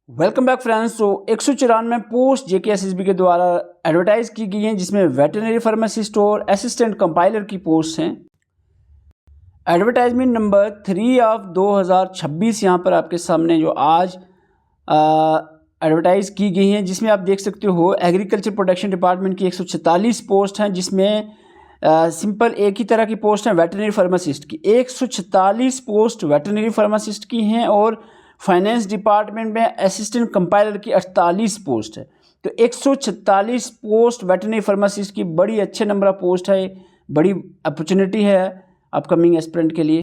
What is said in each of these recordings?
Welcome back friends. तो 194 post JKSSB के द्वारा एडवर्टाइज की गई हैं, जिसमें वेटरनरी फार्मासिस्ट और असिस्टेंट कंपाइलर की पोस्ट हैं। एडवर्टाइजमेंट नंबर 3 ऑफ 2026 यहाँ पर आपके सामने जो आज एडवर्टाइज की गई हैं, जिसमें आप देख सकते हो एग्रीकल्चर प्रोडक्शन डिपार्टमेंट की 146 पोस्ट हैं, जिसमें सिंपल एक ही तरह की पोस्ट हैं वेटरनरी फार्मासिस्ट की। 146 पोस्ट वेटरनरी फार्मासिस्ट की हैं और फाइनेंस डिपार्टमेंट में असिस्टेंट कंपाइलर की 48 पोस्ट है। तो 146 पोस्ट वेटरनरी फार्मासिस्ट की बड़ी अच्छे नंबर ऑफ पोस्ट है, बड़ी अपॉर्चुनिटी है अपकमिंग एस्पिरेंट के लिए।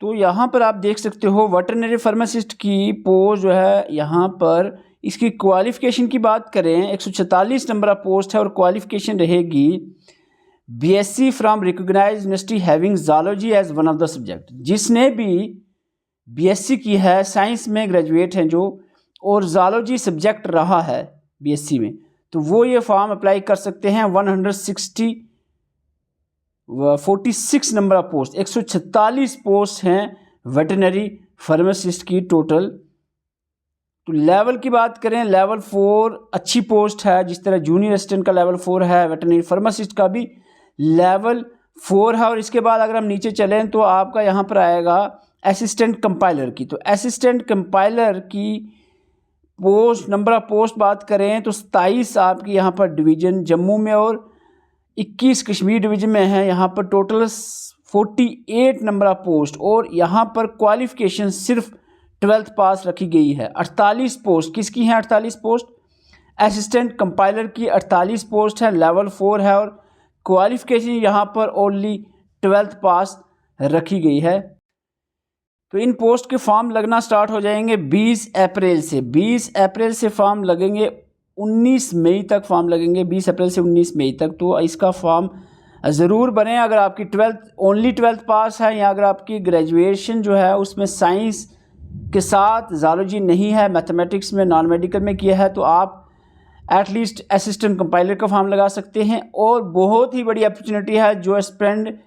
तो यहाँ पर आप देख सकते हो वेटरनरी फार्मासिस्ट की पोस्ट जो है, यहाँ पर इसकी क्वालिफ़िकेशन की बात करें 146 नंबर ऑफ पोस्ट है और क्वालिफ़िकेशन रहेगी BSc from recognised university having zoology as one of the subject. जिसने भी बीएससी की है, साइंस में ग्रेजुएट हैं जो, और ज़ूलॉजी सब्जेक्ट रहा है बीएससी में, तो वो ये फॉर्म अप्लाई कर सकते हैं। 146 नंबर ऑफ पोस्ट, 146 पोस्ट हैं वेटरनरी फार्मासिस्ट की टोटल। तो लेवल की बात करें, लेवल 4 अच्छी पोस्ट है, जिस तरह जूनियर असिस्टेंट का लेवल 4 है, वेटरनरी फार्मासिस्ट का भी लेवल 4 है। और इसके बाद अगर हम नीचे चलें तो आपका यहाँ पर आएगा असिस्टेंट कंपाइलर की। तो असिस्टेंट कंपाइलर की पोस्ट नंबर ऑफ पोस्ट बात करें तो 27 आपकी यहाँ पर डिवीज़न जम्मू में और 21 कश्मीर डिवीज़न में है। यहाँ पर टोटल 48 नंबर ऑफ पोस्ट, और यहाँ पर क्वालिफ़िकेशन सिर्फ 12th पास रखी गई है। 48 पोस्ट किसकी हैं? 48 पोस्ट असिस्टेंट कंपाइलर की 48 पोस्ट है, लेवल 4 है, और क्वालिफ़िकेशन यहाँ पर ओनली 12th पास रखी गई है। तो इन पोस्ट के फॉर्म लगना स्टार्ट हो जाएंगे 20 अप्रैल से। 20 अप्रैल से फॉर्म लगेंगे, 19 मई तक फॉर्म लगेंगे, 20 अप्रैल से 19 मई तक। तो इसका फॉर्म ज़रूर बने अगर आपकी 12th पास है, या अगर आपकी ग्रेजुएशन जो है उसमें साइंस के साथ ज़ूलॉजी नहीं है, मैथमेटिक्स में नॉन मेडिकल में किया है, तो आप एटलीस्ट असिस्टेंट कंपाइलर का फॉर्म लगा सकते हैं। और बहुत ही बड़ी अपॉर्चुनिटी है जो एस्पिरेंट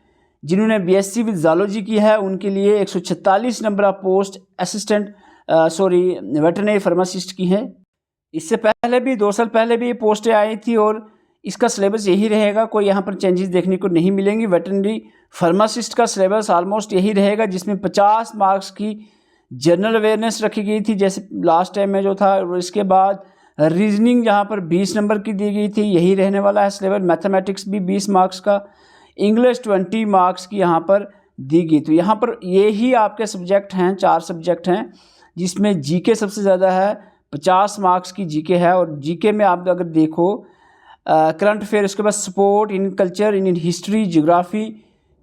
जिन्होंने बीएससी विद ज़ूलॉजी की है उनके लिए 146 number of post veterinary pharmacist की हैं। इससे पहले भी 2 साल पहले भी ये पोस्टें आई थी और इसका सिलेबस यही रहेगा, कोई यहाँ पर चेंजेस देखने को नहीं मिलेंगी। वेटरनरी फार्मासिस्ट का सिलेबस ऑलमोस्ट यही रहेगा, जिसमें 50 मार्क्स की जनरल अवेयरनेस रखी गई थी जैसे लास्ट टाइम में जो था। और इसके बाद रीजनिंग जहाँ पर 20 नंबर की दी गई थी, यही रहने वाला है सिलेबस। मैथमेटिक्स भी 20 मार्क्स का, इंग्लिश 20 मार्क्स की यहाँ पर दी गई। तो यहाँ पर ये ही आपके सब्जेक्ट हैं, 4 सब्जेक्ट हैं, जिसमें जीके सबसे ज़्यादा है, 50 मार्क्स की जीके है। और जीके में आप अगर देखो करंट अफेयर, उसके बाद sport, in culture, in history, geography,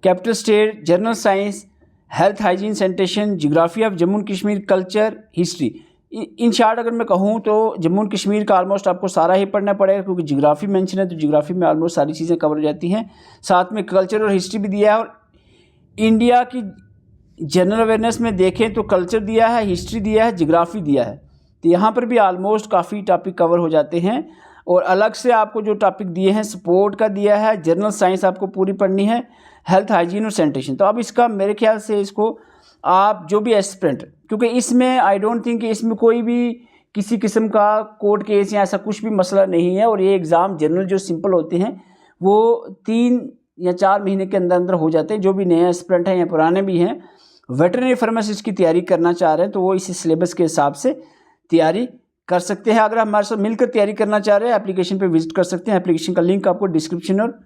capital state, general science, health, hygiene, sanitation, geography of Jammu and Kashmir, culture, history. In short अगर मैं कहूँ तो जम्मू एंड कश्मीर का ऑलमोस्ट आपको सारा ही पढ़ना पड़ेगा, क्योंकि ज्योग्राफी मेंशन है, तो ज्योग्राफी में ऑलमोस्ट सारी चीज़ें कवर हो जाती हैं। साथ में कल्चर और हिस्ट्री भी दिया है। और इंडिया की जनरल अवेयरनेस में देखें तो कल्चर दिया है, हिस्ट्री दिया है, ज्योग्राफी दिया है। तो यहाँ पर भी ऑलमोस्ट काफ़ी टॉपिक कवर हो जाते हैं। और अलग से आपको जो टॉपिक दिए हैं, स्पोर्ट का दिया है, जनरल साइंस आपको पूरी पढ़नी है, हेल्थ, हाइजीन और सैनिटेशन। तो अब इसका मेरे ख्याल से इसको आप जो भी एस्पिरेंट, क्योंकि इसमें आई डोंट थिंक कि इसमें कोई भी किसी किस्म का कोर्ट केस या ऐसा कुछ भी मसला नहीं है। और ये एग्ज़ाम जनरल जो सिंपल होते हैं वो 3 या 4 महीने के अंदर अंदर हो जाते हैं। जो भी नए एस्पिरेंट हैं या पुराने भी हैं, वेटरनरी फार्मासिस्ट की तैयारी करना चाह रहे हैं, तो वो इसी सिलेबस के हिसाब से तैयारी कर सकते हैं। अगर आप हमारे साथ मिलकर तैयारी करना चाह रहे हैं, एप्लीकेशन पर विजिट कर सकते हैं। एप्लीकेशन का लिंक आपको डिस्क्रिप्शन और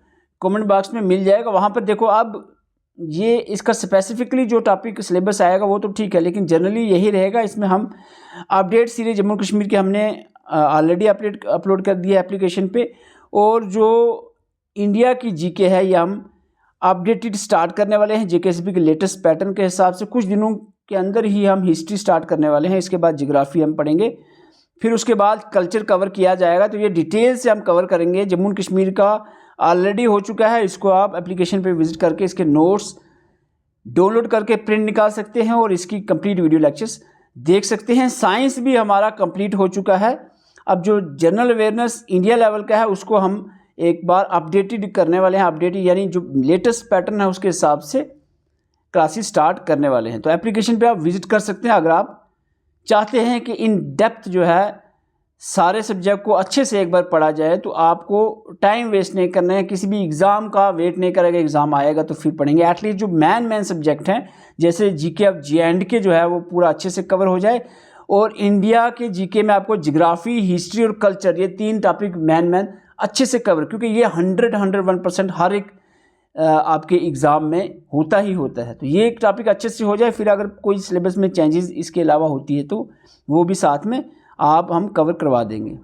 कमेंट बॉक्स में मिल जाएगा। वहाँ पर देखो, अब ये इसका स्पेसिफिकली जो टॉपिक सिलेबस आएगा वो तो ठीक है, लेकिन जनरली यही रहेगा। इसमें हम अपडेट सीरीज जम्मू कश्मीर की हमने ऑलरेडी अपलोड कर दिया है एप्लीकेशन पे, और जो इंडिया की जीके है ये हम अपडेटेड स्टार्ट करने वाले हैं जेकेएसएसबी के लेटेस्ट पैटर्न के हिसाब से। कुछ दिनों के अंदर ही हम हिस्ट्री स्टार्ट करने वाले हैं, इसके बाद ज्योग्राफी हम पढ़ेंगे, फिर उसके बाद कल्चर कवर किया जाएगा। तो ये डिटेल से हम कवर करेंगे। जम्मू एंड कश्मीर का ऑलरेडी हो चुका है, इसको आप एप्लीकेशन पे विजिट करके इसके नोट्स डाउनलोड करके प्रिंट निकाल सकते हैं और इसकी कंप्लीट वीडियो लेक्चर्स देख सकते हैं। साइंस भी हमारा कंप्लीट हो चुका है। अब जो जनरल अवेयरनेस इंडिया लेवल का है उसको हम एक बार अपडेटेड करने वाले हैं। अपडेटेड यानी जो लेटेस्ट पैटर्न है उसके हिसाब से क्लासेस स्टार्ट करने वाले हैं। तो एप्लीकेशन पे आप विजिट कर सकते हैं अगर आप चाहते हैं कि इन डेप्थ जो है सारे सब्जेक्ट को अच्छे से एक बार पढ़ा जाए, तो आपको टाइम वेस्ट नहीं करना है, किसी भी एग्ज़ाम का वेट नहीं करेगा, एग्ज़ाम आएगा तो फिर पढ़ेंगे। एटलीस्ट जो मेन सब्जेक्ट हैं जैसे जीके ऑफ जे&के जो है वो पूरा अच्छे से कवर हो जाए, और इंडिया के जीके में आपको जियोग्राफी, हिस्ट्री और कल्चर, ये 3 टॉपिक मेन अच्छे से कवर, क्योंकि ये 101% हर एक आपके एग्ज़ाम में होता ही होता है। तो ये एक टॉपिक अच्छे से हो जाए, फिर अगर कोई सिलेबस में चेंजेस इसके अलावा होती है तो वो भी साथ में हम कवर करवा देंगे।